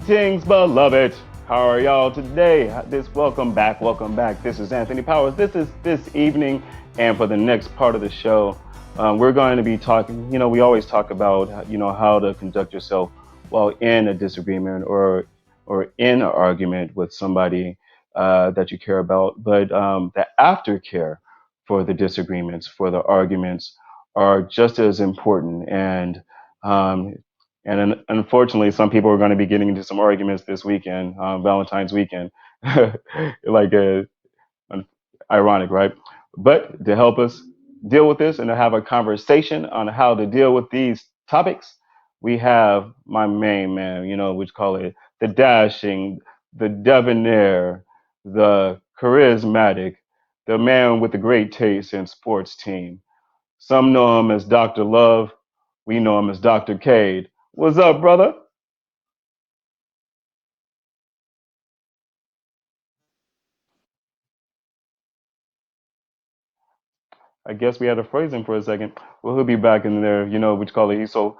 Greetings, beloved. How are y'all today? Welcome back, welcome back. This is Anthony Powers. This is this evening, and for the next part of the show, we're going to be talking. We always talk about how to conduct yourself while in a disagreement or in an argument with somebody that you care about. But the aftercare for the disagreements, for the arguments, are just as important. Um, unfortunately, some people are going to be getting into some arguments this weekend, Valentine's weekend. like, ironic, right? But to help us deal with this and to have a conversation on how to deal with these topics, we have my main man, which call it the dashing, the debonair, the charismatic, the man with the great taste in sports team. Some know him as Dr. Love. We know him as Dr. Cade. What's up, brother? I guess we had to phrase him for a second. Well, he'll be back in there, which call it he's so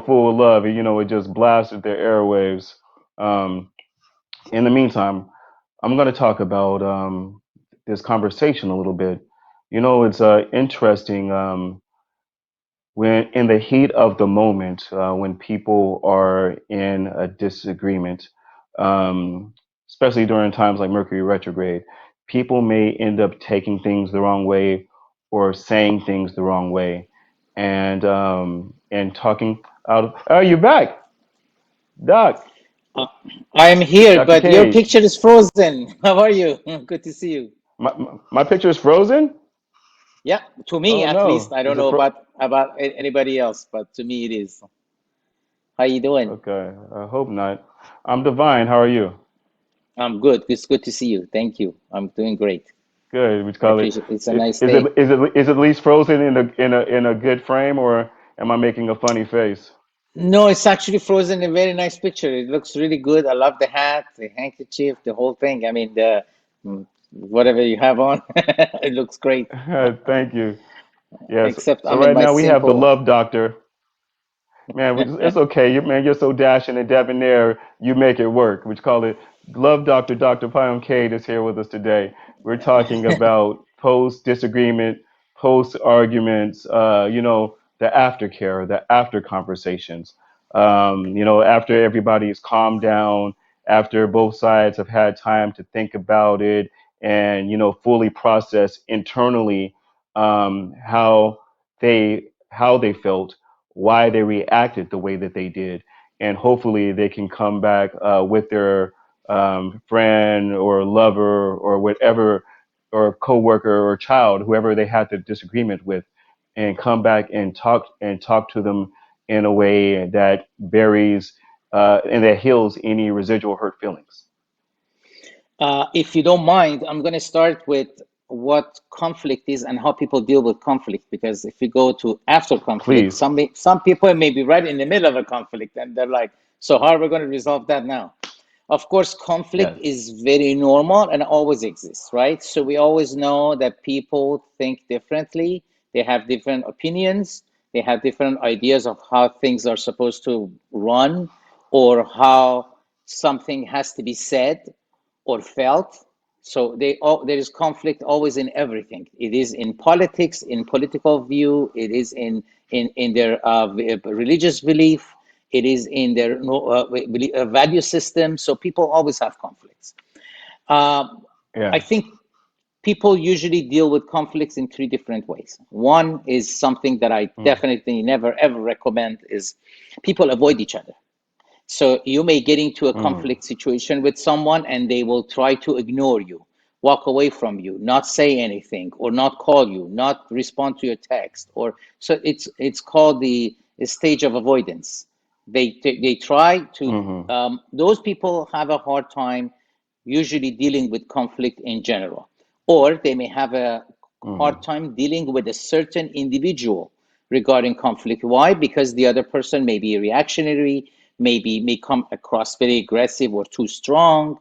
full of love, it just blasted their airwaves. Um, in the meantime, I'm going to talk about this conversation a little bit. It's interesting when in the heat of the moment, when people are in a disagreement, um, especially during times like Mercury retrograde, people may end up taking things the wrong way or saying things the wrong way, and talking out. Oh, you're back, Doc, Uh, I'm here, Doctor but your Cade. picture is frozen. How are you? Good to see you. My picture is frozen. Yeah, to me Oh at least. no, I don't is it know about anybody else, but to me it is. How you doing? okay? I hope not. I'm divine. How are you? I'm good. It's good to see you. Thank you. I'm doing great. Good. We I call it. appreciate it. It's a nice Is it day. is it is it at least frozen in a good frame, or am I making a funny face? No, it's actually frozen. A very nice picture. It looks really good. I love the hat, the handkerchief, the whole thing. I mean, the whatever you have on, it looks great. Thank you. Yes. Except So I'm in right my now we have the simple. love doctor. Man, it's okay. Man, you're so dashing and debonair. You make it work. We call it love doctor. Dr. Payam Kade is here with us today. We're talking about post disagreement, post arguments. The aftercare, the after conversations. After everybody's calmed down, after both sides have had time to think about it and fully process internally how they felt, why they reacted the way that they did, and hopefully they can come back with their friend or lover or whatever, or coworker or child, whoever they had the disagreement with, and come back and talk to them in a way that buries and that heals any residual hurt feelings. If you don't mind, I'm going to start with what conflict is and how people deal with conflict. Because if you go to after conflict, Please. some people may be right in the middle of a conflict and they're like, "So how are we going to resolve that now?" Of course, conflict Yes. is very normal and always exists, right? So we always know that people think differently, they have different opinions, they have different ideas of how things are supposed to run or how something has to be said or felt. So there is conflict always in everything. It is in politics, in political view. It is in their religious belief. It is in their value system. So people always have conflicts. Um, I Yeah. think people usually deal with conflicts in three different ways. One is something that I Mm. definitely never ever recommend is people avoid each other. So you may get into a Mm. conflict situation with someone and they will try to ignore you, walk away from you, not say anything, or not call you, not respond to your text. Or so it's called the stage of avoidance. They try to Mm-hmm. those people have a hard time usually dealing with conflict in general, or they may have a hard Mm-hmm. time dealing with a certain individual regarding conflict. Why? Because the other person may be reactionary, maybe may come across very aggressive or too strong.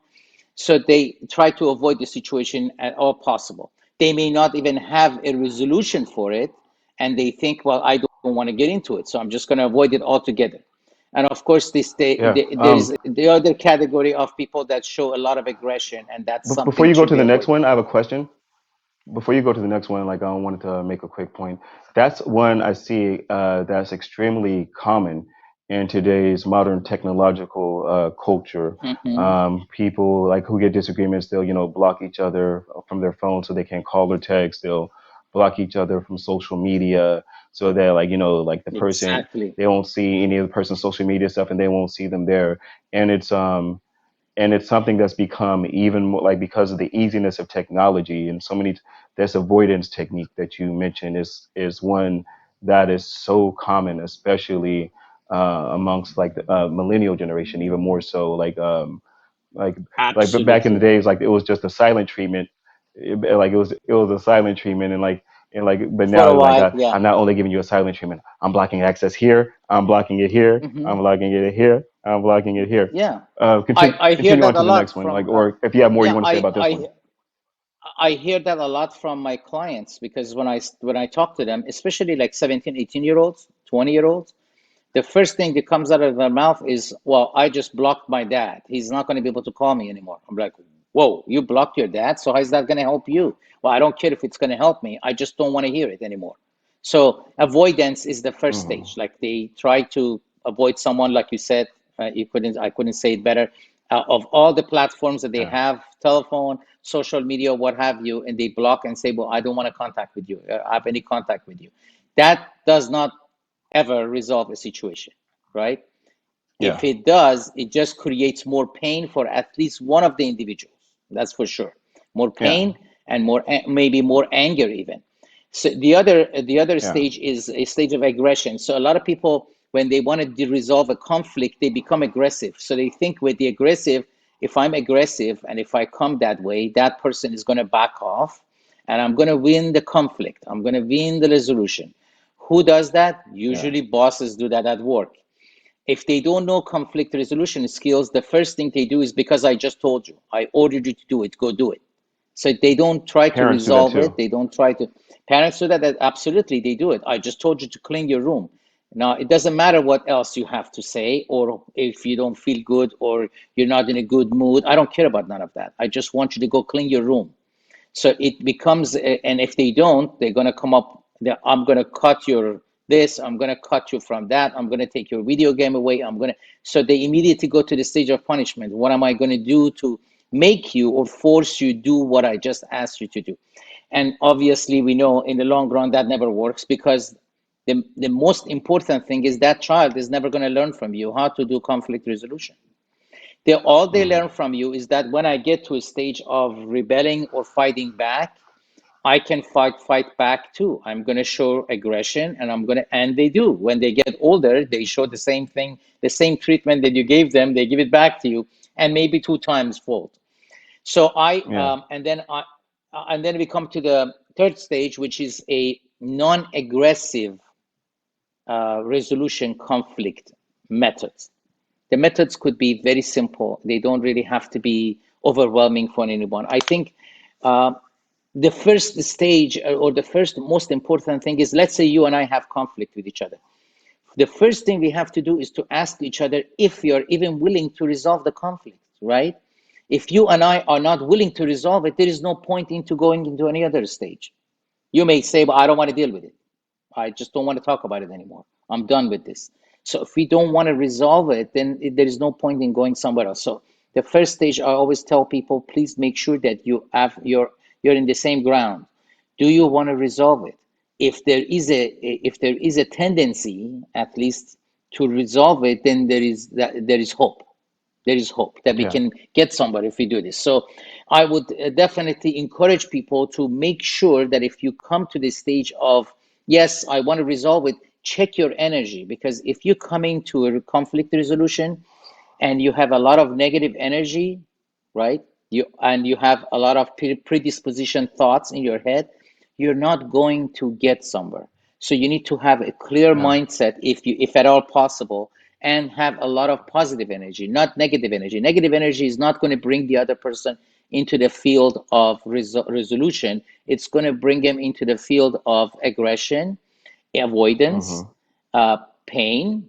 So they try to avoid the situation at all possible. They may not even have a resolution for it, and they think, well, I don't want to get into it, so I'm just going to avoid it altogether. And of course, Yeah. there is the other category of people that show a lot of aggression, and that's Before something you go should to be the next avoided. one, I have a question. Before you go to the next one, like I wanted to make a quick point. That's one I see that's extremely common in today's modern technological culture. Hmm. People like who get disagreements, they'll block each other from their phone so they can't call or text. They'll block each other from social media so that like the person Exactly. they won't see any of the person's social media stuff and they won't see them there. And it's something that's become even more like because of the easiness of technology and so many this avoidance technique that you mentioned is one that is so common, especially amongst like the millennial generation, even more so like but back in the Absolutely. days like it was just a silent treatment. Like it was a silent treatment but For a now like while, yeah. I'm not only giving you a silent treatment, I'm blocking access here, I'm blocking it here, Hmm. I'm blocking it here, I'm blocking it here. Yeah. Continue I hear continue on that to a the next lot one, from like, or if you have more you yeah, want to say about this one. I hear that a lot from my clients, because when I talk to them, especially like 17, 18-year olds, 20-year olds, the first thing that comes out of their mouth is, well, I just blocked my dad. He's not going to be able to call me anymore. I'm like, whoa, you blocked your dad? So how is that going to help you? Well, I don't care if it's going to help me. I just don't want to hear it anymore. So avoidance is the first Hmm. stage. Like they try to avoid someone, like you said, I couldn't say it better. Of all the platforms that they Yeah. have, telephone, social media, what have you, and they block and say, well, I don't want to contact with you, have any contact with you. That does not ever resolve a situation, right? Yeah. If it does, it just creates more pain for at least one of the individuals. That's for sure. More Yeah. pain and more, maybe more anger even. So the other Yeah. stage is a stage of aggression. So a lot of people, when they want to resolve a conflict, they become aggressive. So they think with the aggressive, if I'm aggressive and if I come that way, that person is going to back off, and I'm going to win the conflict. I'm going to win the resolution. Who does that? Yeah. Usually bosses do that at work. If they don't know conflict resolution skills, the first thing they do is, because I just told you, I ordered you to do it, go do it. So they don't try to Parents do that resolve too. it. They don't try to. Parents do that. Absolutely, they do it. I just told you to clean your room. Now, it doesn't matter what else you have to say, or if you don't feel good, or you're not in a good mood. I don't care about none of that. I just want you to go clean your room. So it becomes, and if they don't, they're going to come up, I'm going to cut your this, I'm going to cut you from that, I'm going to take your video game away, I'm going to, so they immediately go to the stage of punishment. What am I going to do to make you or force you do what I just asked you to do? And obviously, we know in the long run that never works, because the most important thing is that child is never going to learn from you how to do conflict resolution. All they Hmm. learn from you is that when I get to a stage of rebelling or fighting back, I can fight back too. I'm going to show aggression, and and they do. When they get older, they show the same thing, the same treatment that you gave them, they give it back to you, and maybe two times fold. So Yeah. and then we come to the third stage, which is a non-aggressive resolution conflict methods. The methods could be very simple. They don't really have to be overwhelming for anyone. I think uh, the first stage, or the first most important thing is, let's say you and I have conflict with each other. The first thing we have to do is to ask each other if we are even willing to resolve the conflict, right? If you and I are not willing to resolve it, there is no point into going into any other stage. You may say, but I don't want to deal with it. I just don't want to talk about it anymore. I'm done with this. So if we don't want to resolve it, then there is no point in going somewhere else. So the first stage, I always tell people, please make sure that you're in the same ground. Do you want to resolve it? If there is a tendency, at least, to resolve it, then there is hope. There is hope that we Yeah. can get somewhere if we do this. So I would definitely encourage people to make sure that if you come to this stage of, yes, I want to resolve it, check your energy. Because if you come into a conflict resolution and you have a lot of negative energy, right? You have a lot of predisposition thoughts in your head, you're not going to get somewhere. So you need to have a clear Yeah. mindset, if at all possible, and have a lot of positive energy, not negative energy. Negative energy is not going to bring the other person into the field of resolution. It's going to bring them into the field of aggression, avoidance, Hmm. uh, pain,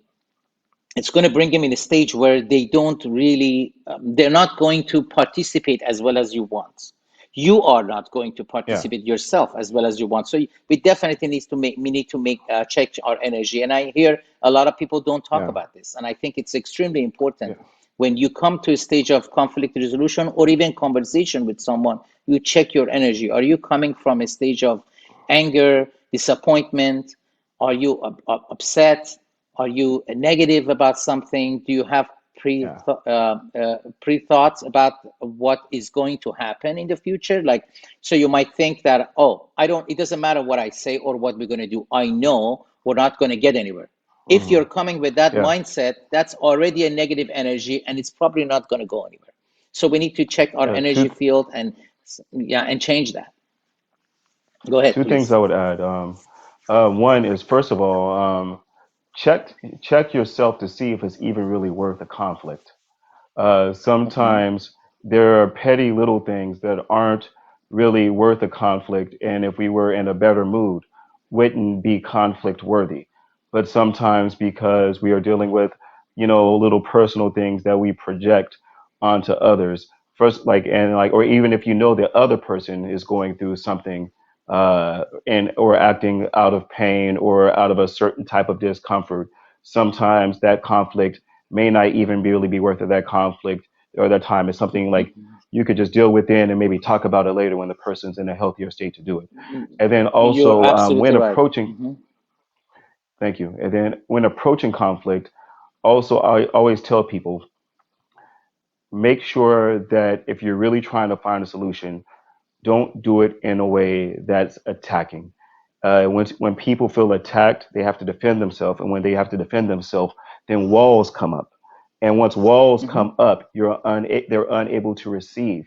it's going to bring them in a stage where they don't really they're not going to participate as well as you want. You are not going to Yeah. participate yourself as well as you want. So we definitely need to make check our energy. And I hear a lot of people don't talk Yeah. about this, and I think it's extremely important. Yeah. When you come to a stage of conflict resolution or even conversation with someone, you check your energy. Are you coming from a stage of anger, disappointment? Are you upset? Are you negative about something? Do you have Yeah. pre thoughts about what is going to happen in the future? Like, so you might think that, oh, I don't. It doesn't matter what I say or what we're going to do. I know we're not going to get anywhere. If Hmm. you're coming with that Yeah. mindset, that's already a negative energy, and it's probably not going to go anywhere. So we need to check our energy Two field and yeah, and change that. Go ahead, two things please. I would add. One is, first of all, check yourself to see if it's even really worth a conflict. Hmm. Sometimes there are petty little things that aren't really worth a conflict, and if we were in a better mood, wouldn't be conflict worthy. But sometimes because we are dealing with, little personal things that we project onto others, first, like, and like, or even if you know the other person is going through something, and or acting out of pain or out of a certain type of discomfort, sometimes that conflict may not even really be worth of that conflict or that time. It's something like you could just deal with then and maybe talk about it later when the person's in a healthier state to do it. And then You're also, absolutely when right. approaching, Hmm. thank you. And then when approaching conflict, also I always tell people, make sure that if you're really trying to find a solution, don't do it in a way that's attacking. When people feel attacked, they have to defend themselves, and when they have to defend themselves, then walls come up. And once walls Hmm. come up, they're unable to receive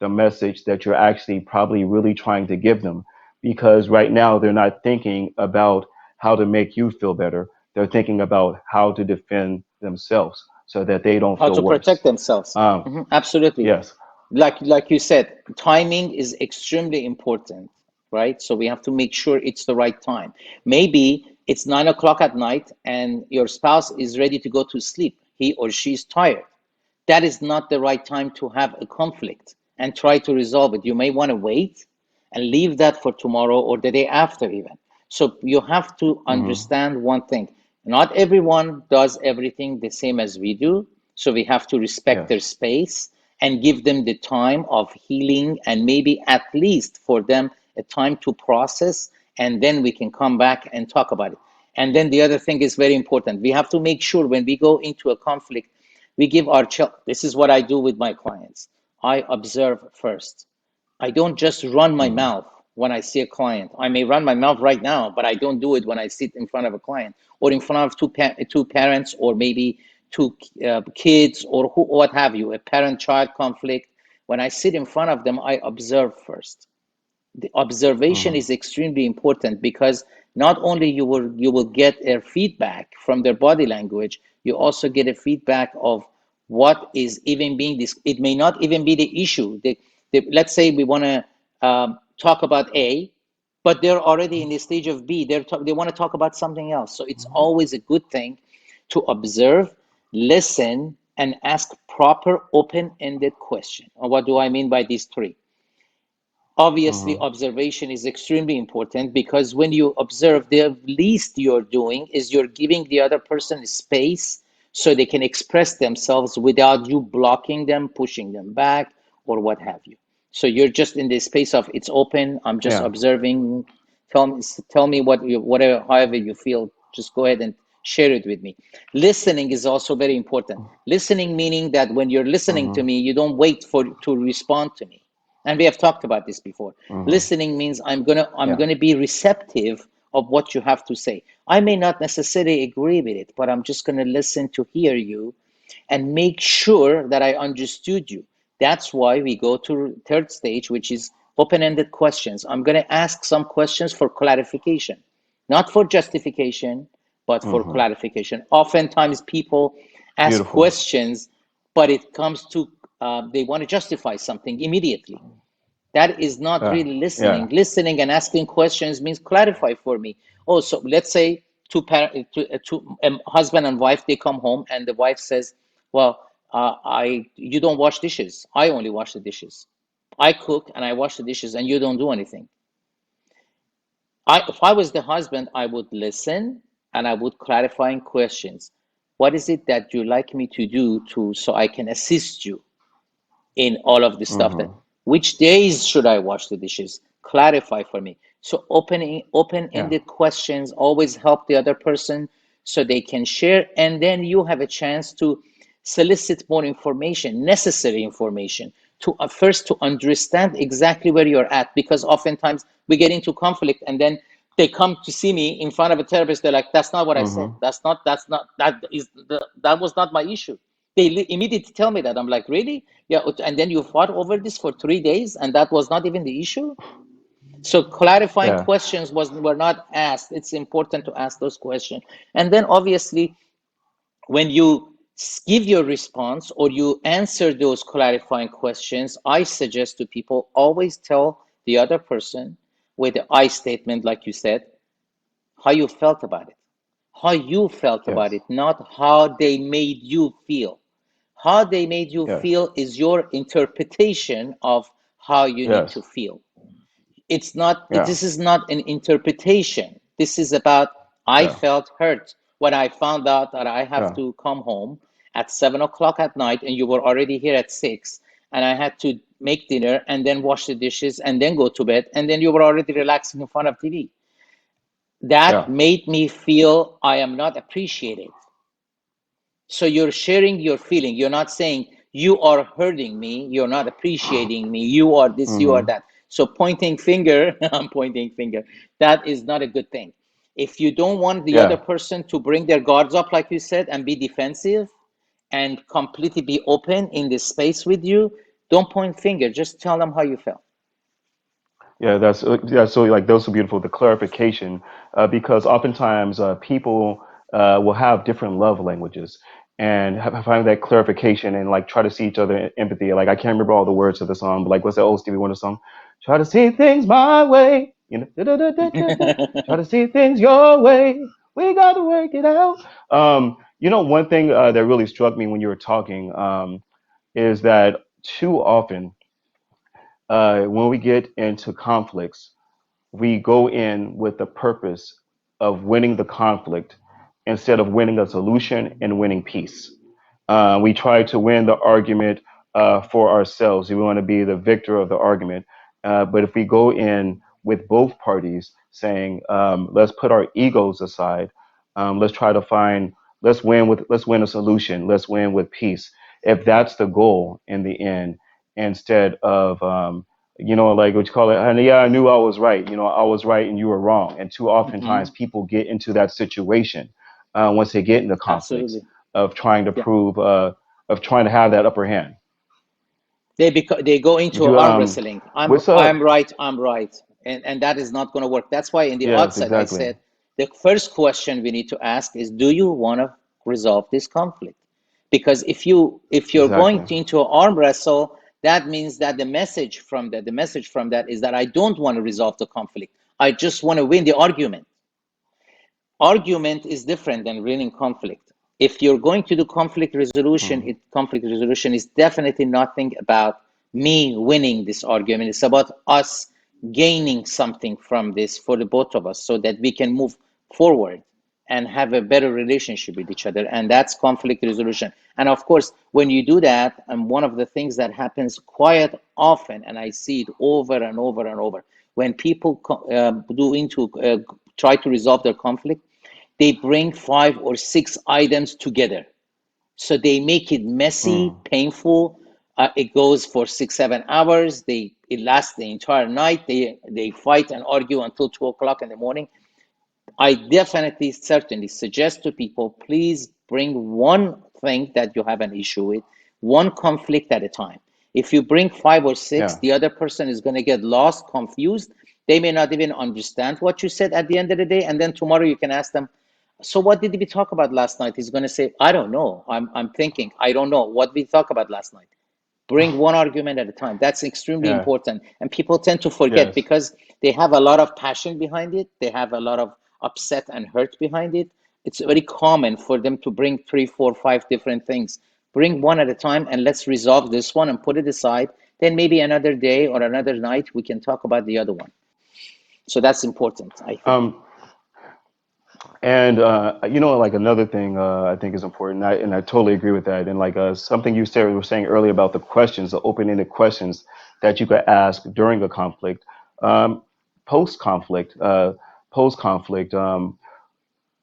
the message that you're actually probably really trying to give them, because right now they're not thinking about how to make you feel better. They're thinking about how to defend themselves so that they don't How feel to worse. protect themselves. Um, Absolutely. yes. Like you said, timing is extremely important, right? So we have to make sure it's the right time. Maybe it's 9 o'clock at night and your spouse is ready to go to sleep. He or she's tired. That is not the right time to have a conflict and try to resolve it. You may want to wait and leave that for tomorrow or the day after, even. So you have to Hmm. understand one thing. Not everyone does everything the same as we do. So we have to respect their Yes. space and give them the time of healing and maybe at least for them a time to process, and then we can come back and talk about it. And then the other thing is very important. We have to make sure when we go into a conflict, we give our child. This is what I do with my clients. I observe first. I don't just run my Hmm. mouth when I see a client. I may run my mouth right now, but I don't do it when I sit in front of a client or in front of two parents or maybe two kids or what have you, a parent-child conflict. When I sit in front of them, I observe first. The observation Hmm. is extremely important because not only you will get their feedback from their body language, you also get a feedback of what is even being this. It may not even be the issue. Let's say we want to talk about A, but they're already in the stage of B. They want to talk about something else. So it's always a good thing to observe, listen, and ask proper open-ended question. And what do I mean by these three? Obviously, Hmm. observation is extremely important because when you observe, the least you're doing is you're giving the other person space so they can express themselves without you blocking them, pushing them back, or what have you. So you're just in the space of it's open. I'm just Yeah. observing. Tell me whatever, however you feel. Just go ahead and share it with me. Listening is also very important. Listening meaning that when you're listening to Hmm. me, you don't wait for to respond to me, and we have talked about this before. Hmm. Listening means I'm Yeah. gonna be receptive of what you have to say. I may not necessarily agree with it, but I'm just gonna listen to hear you and make sure that I understood you. That's why we go to third stage, which is open-ended questions. I'm gonna ask some questions for clarification, not for justification, but for Hmm. clarification. Oftentimes people ask Beautiful. questions, but it comes to they want to justify something immediately. That is not Yeah. really listening. Yeah. Listening and asking questions means clarify for me. Oh, so let's say husband and wife, they come home and the wife says, well, you don't wash dishes, I only wash the dishes. I cook and I wash the dishes and you don't do anything. If I was the husband, I would listen and I would clarifying questions. What is it that you like me to do to so I can assist you in all of the stuff? That Mm-hmm. which days should I wash the dishes? Clarify for me. So Yeah. open-ended questions always help the other person so they can share, and then you have a chance to solicit more information, necessary information, to first to understand exactly where you're at, because oftentimes we get into conflict and then they come to see me in front of a therapist. They're like, that's not what I said. Mm-hmm. That was not my issue. They immediately tell me that. I'm like, really? Yeah. And then you fought over this for 3 days and that was not even the issue? So clarifying Yeah. questions were not asked. It's important to ask those questions. And then obviously when you give your response or you answer those clarifying questions, I suggest to people always tell the other person with the I statement, like you said, how you felt about it. How you felt about Yes. it, not how they made you feel. How they made you Yes. feel is your interpretation of how you need Yes. to feel. It's not, Yeah. this is not an interpretation. This is about, I Yeah. felt hurt when I found out that I have Yeah. to come home at 7 o'clock at night and you were already here at 6, and I had to make dinner and then wash the dishes and then go to bed, and then you were already relaxing in front of TV. That Yeah. made me feel I am not appreciated. So you're sharing your feeling. You're not saying you are hurting me, you're not appreciating me, you are this, you are Mm-hmm. that. So pointing finger, I'm pointing finger. That is not a good thing. If you don't want the other Yeah. person to bring their guards up, like you said, and be defensive and completely be open in this space with you, don't point finger. Just tell them how you felt. Yeah, that's so like those are beautiful. The clarification, because oftentimes people will have different love languages, and find that clarification and like try to see each other in empathy. Like I can't remember all the words of the song, but like what's that old Stevie Wonder song? Try to see things my way, you know. Da-da-da-da-da-da. Try to see things your way. We got to work it out. One thing that really struck me when you were talking is that too often when we get into conflicts we go in with the purpose of winning the conflict instead of winning a solution and winning peace. We try to win the argument for ourselves. We want to be the victor of the argument. But if we go in with both parties saying, let's put our egos aside, let's try to find, let's win a solution, let's win with peace. If that's the goal in the end, instead of, like what you call it, and yeah, I knew I was right. I was right and you were wrong. And too oftentimes Mhm. people get into that situation once they get into conflicts Absolutely. of trying to Yeah. prove of trying to have that upper hand. They go Would into you arm wrestling. I'm what's up? I'm right, I'm right. And that is not going to work. That's why in the Yes, outset I exactly. said the first question we need to ask is, do you want to resolve this conflict? Because if you're going Exactly. into an arm wrestle, that means that the message from that is that I don't want to resolve the conflict. I just want to win the argument. Argument is different than winning conflict. If you're going to do Mm, conflict resolution is definitely nothing about me winning this argument. It's about us gaining something from this for the both of us so that we can move forward and have a better relationship with each other. And that's conflict resolution. And of course, when you do that, and one of the things that happens quite often, and I see it over and over and over, when people try to resolve their conflict, they bring 5 or 6 items together. So they make it messy, mm, painful. It goes for 6, 7 hours. It lasts the entire night. They fight and argue until 2 o'clock in the morning. I definitely, certainly suggest to people, please bring one thing that you have an issue with, one conflict at a time. If you bring 5 or 6, yeah. the other person is going to get lost, confused. They may not even understand what you said at the end of the day. And then tomorrow you can ask them, so what did we talk about last night? He's going to say, I don't know. I'm thinking, I don't know what we talked about last night. Bring one argument at a time. That's extremely Yeah. important. And people tend to forget Yes. because they have a lot of passion behind it. They have a lot of upset and hurt behind it, it's very common for them to bring three, four, five different things. Bring one at a time and let's resolve this one and put it aside. Then maybe another day or another night we can talk about the other one. So that's important, I think. Um, and like another thing I think is important, and I totally agree with that. And like something you said were saying earlier about the questions, the open-ended questions that you could ask during a conflict, um, post-conflict, post-conflict.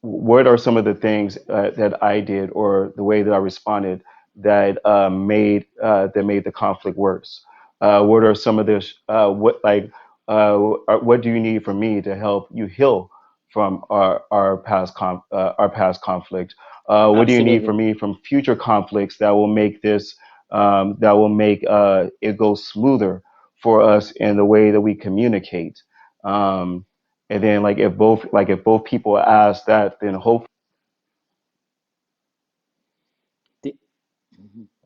What are some of the things that I did or the way that I responded that made the conflict worse? What are some of this? What do you need from me to help you heal from our past conflict? What do you need Absolutely. from me from future conflicts that will make this that will make it go smoother for us in the way that we communicate? Um, and then if both people ask that, then hopefully The-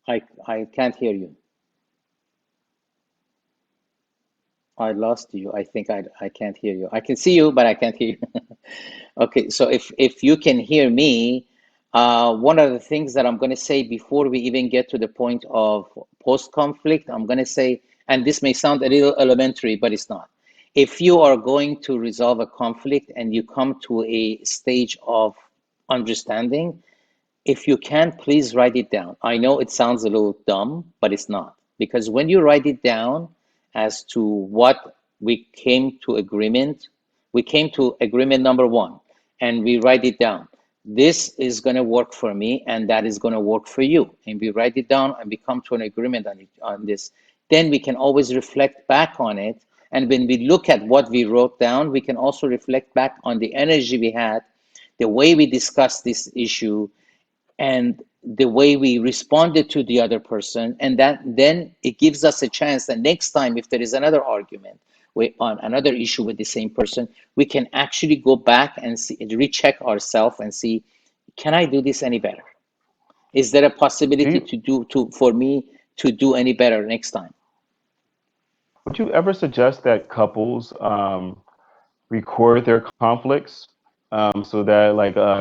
I can't hear you. I lost you. I think I can't hear you. I can see you, but I can't hear you. Okay, so if you can hear me, one of the things that I'm going to say before we even get to the point of post-conflict, I'm going to say, and this may sound a little elementary, but it's not. If you are going to resolve a conflict and you come to a stage of understanding, if you can, please write it down. I know it sounds a little dumb, but it's not. Because when you write it down as to what we came to agreement number one, and we write it down. This is going to work for me, and that is going to work for you. And we write it down and we come to an agreement on this. Then we can always reflect back on it. And when we look at what we wrote down, we can also reflect back on the energy we had, the way we discussed this issue, and the way we responded to the other person, and that then it gives us a chance that next time if there is another argument on another issue with the same person, we can actually go back and see, recheck ourselves and see, can I do this any better? Is there a do possibility you to do to for me to do any better next time? would you ever suggest that couples record their conflicts so that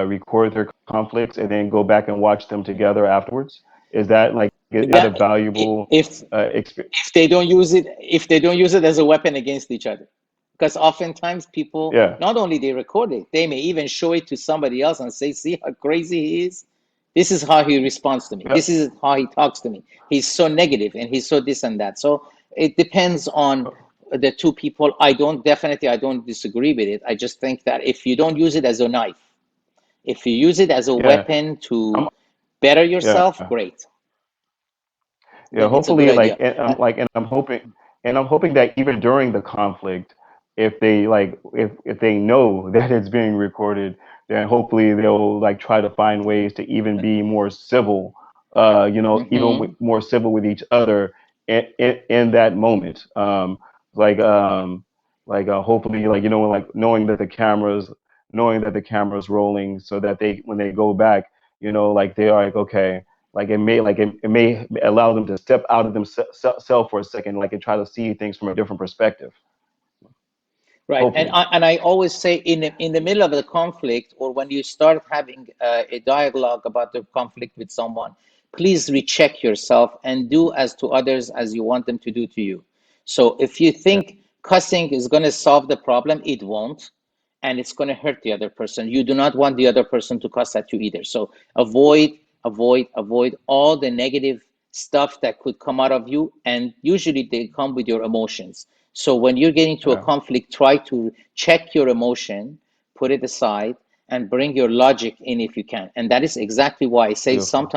record their conflicts and then go back and watch them together afterwards? Is that a That valuable if experience? if they don't use it as a weapon against each other, because oftentimes people Yeah, not only they record it, they may even show it to somebody else and say, see how crazy he is, this is how he responds to me, yeah. this is how he talks to me, he's so negative and he's so this and that. So it depends on the two people. I don't disagree with it. I just think that if you don't use it as a knife, if you use it as a Yeah. weapon I'm to better yeah. yourself, great, Yeah, then it's a good hopefully, idea. and I'm hoping that even during the conflict, if they if they know that it's being recorded, then hopefully they'll try to find ways to even be more civil, Hmm. more civil with each other in that moment. Like hopefully knowing that knowing that the camera's rolling, so that they when they go back, they are like, okay, it may allow them to step out of themselves for a second, and try to see things from a different perspective. Right, and Hopefully, I always say in the middle of the conflict, or when you start having a dialogue about the conflict with someone, please recheck yourself and do as to others as you want them to do to you. So if you yeah, think cussing is going to solve the problem, it won't, and it's going to hurt the other person. You do not want the other person to cuss at you either. So avoid all the negative stuff that could come out of you, and usually they come with your emotions. So when you're getting to a yeah, conflict, try to check your emotion, put it aside, and bring your logic in if you can. And that is exactly why I say beautiful.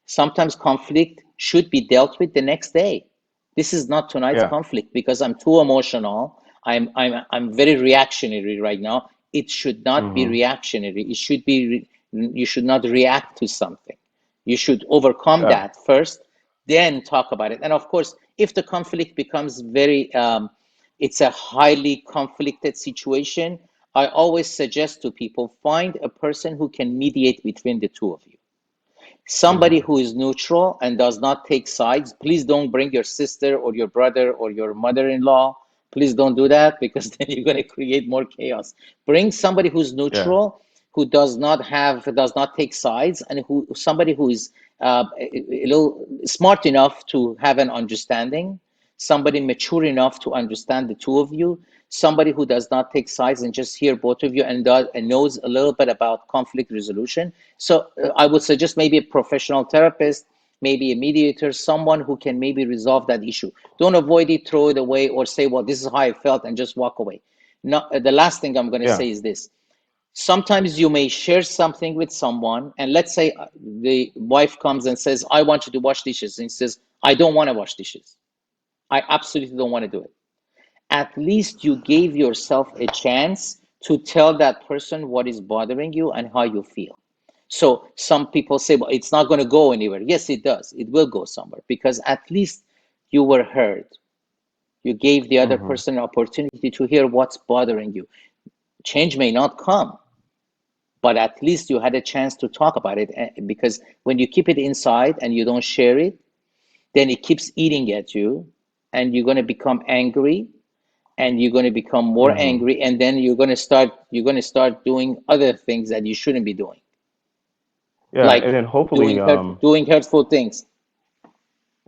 sometimes conflict should be dealt with the next day. This is not tonight's Yeah, conflict because I'm too emotional. I'm very reactionary right now. It should not be hmm, reactionary. It should be you should not react to something. You should overcome yeah, that first, then talk about it. And of course, if the conflict becomes very it's a highly conflicted situation, I always suggest to people, find a person who can mediate between the two of you, somebody hmm, who is neutral and does not take sides. Please don't bring your sister or your brother or your mother-in-law. Please don't do that because then you're going to create more chaos. Bring somebody who's Yeah. neutral, who does not take sides, and who somebody who is a little smart enough to have an understanding, somebody mature enough to understand the two of you, somebody who does not take sides and just hear both of you and knows a little bit about conflict resolution. So I would suggest maybe a professional therapist, maybe a mediator, someone who can maybe resolve that issue. Don't avoid it, throw it away, or say, well, this is how I felt, and just walk away. No, the last thing I'm going to Yeah. say is this. Sometimes you may share something with someone, and let's say the wife comes and says, I want you to wash dishes. And he says, I don't want to wash dishes. I absolutely don't want to do it. At least you gave yourself a chance to tell that person what is bothering you and how you feel. So some people say, well, it's not going to go anywhere. Yes, it does. It will go somewhere because at least you were heard. You gave the other Hmm. person an opportunity to hear what's bothering you. Change may not come, but at least you had a chance to talk about it, because when you keep it inside and you don't share it, then it keeps eating at you, and you're going to become angry, and you're going to become more Hmm. angry, and then you're going to start doing other things that you shouldn't be doing, Yeah. like And then hopefully, doing hurtful things.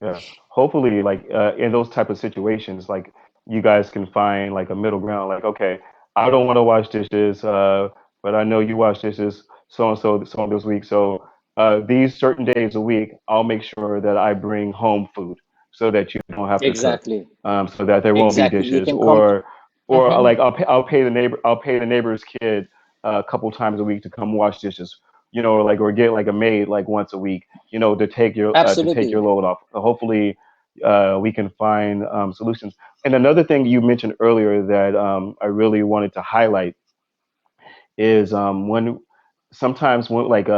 yeah, hopefully, like in those type of situations, like you guys can find like a middle ground. Like, okay, I don't want to wash dishes, but I know you wash dishes so and this week. So these certain days a week, I'll make sure that I bring home food so that you don't have to cook, Exactly. so that there won't be Exactly. You dishes. can come. Or Mhm. like I'll pay the neighbor's kid a couple times a week to come wash dishes. Or like or get like a maid like once a week, to take Absolutely. your load off. Hopefully, we can find solutions. And another thing you mentioned earlier that I really wanted to highlight is when sometimes when like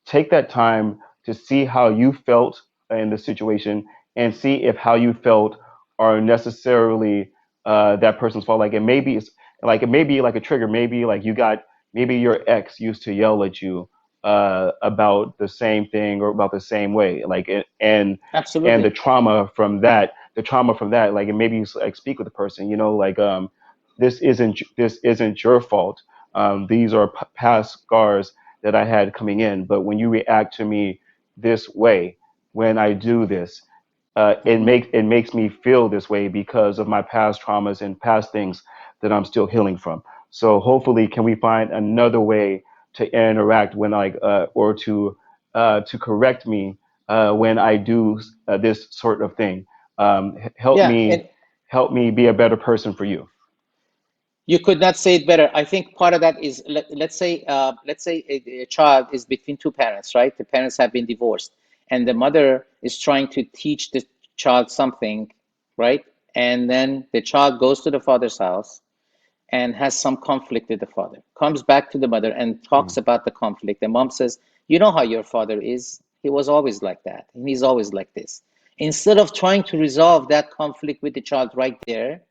take that time to see how you felt in the situation and see if how you felt are necessarily that person's fault. Like it may be like a trigger. Maybe your ex used to yell at you about the same thing or about the same way. And Absolutely. the trauma from that, like, and maybe you like speak with the person, this isn't your fault. These are past scars that I had coming in. But when you react to me this way, when I do this, Mhm. it makes me feel this way because of my past traumas and past things that I'm still healing from. So hopefully, can we find another way to interact when or to correct me when I do this sort of thing? Yeah, and Help me be a better person for you. you could not say it better. I think part of that is, let's say a child is between two parents, right? The parents have been divorced, and the mother is trying to teach the child something, right? And then the child goes to the father's house and has some conflict with the father, comes back to the mother and talks Mm, about the conflict. The mom says, you know how your father is. He was always like that, and he's always like this. Instead of trying to resolve that conflict with the child right there,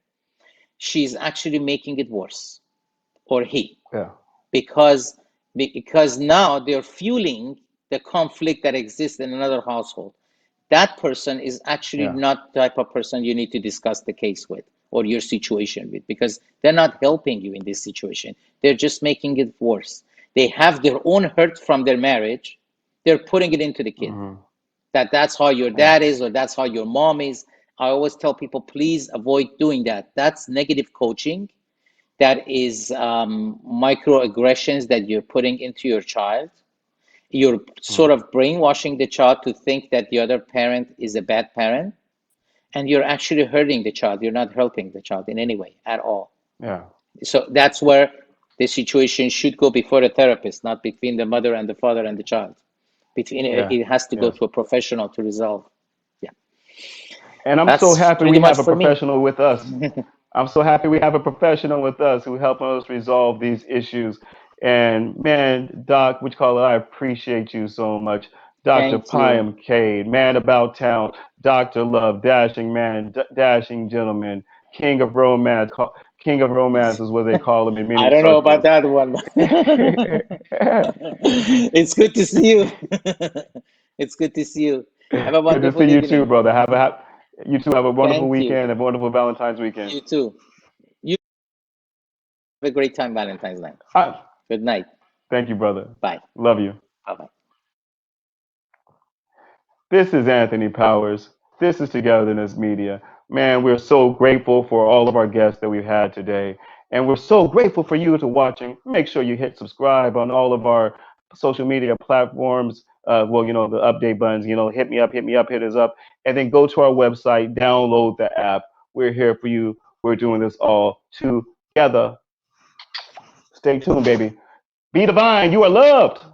she's actually making it worse, or he, yeah, because now they're fueling the conflict that exists in another household. That person is actually yeah. not the type of person you need to discuss the case with or your situation with, because they're not helping you in this situation. They're just making it worse. They have their own hurt from their marriage. They're putting it into the kid. Hmm. That's how your Yeah. dad is, or that's how your mom is. I always tell people, please avoid doing that. That's negative coaching. That is microaggressions that you're putting into your child. You're sort Hmm. of brainwashing the child to think that the other parent is a bad parent, and you're actually hurting the child. You're not helping the child in any way at all. Yeah. So that's where the situation should go before a therapist, not between the mother and the father and the child. Between Yeah. it has to go Yes. to a professional to resolve. Yeah, And I'm so that's happy pretty we much have a for me. professional with us. I'm so happy we have a professional with us who help us resolve these issues. And man, Doc, which call it, I appreciate you so much. Dr. Thank you. Payam Kade, man about town, Dr. Love, dashing man, dashing gentleman, king of romance, king of romance is what they call him in I many don't know about circles. that one. Good It's good to see you. It's good to see you. Have a to wonderful see you too, evening. brother. You two have a wonderful Thank you. weekend, a wonderful Valentine's weekend. You too. You have a great time Valentine's night. I, Good night. thank you, brother. Bye. Love you. Bye bye. This is Anthony Powers. This is Togetherness Media. Man, we're so grateful for all of our guests that we've had today. And we're so grateful for you to watching. Make sure you hit subscribe on all of our social media platforms. Well, you know, the update buttons, you know, hit me up, hit us up. And then go to our website, download the app. We're here for you. We're doing this all together. Stay tuned, baby. Be divine. You are loved.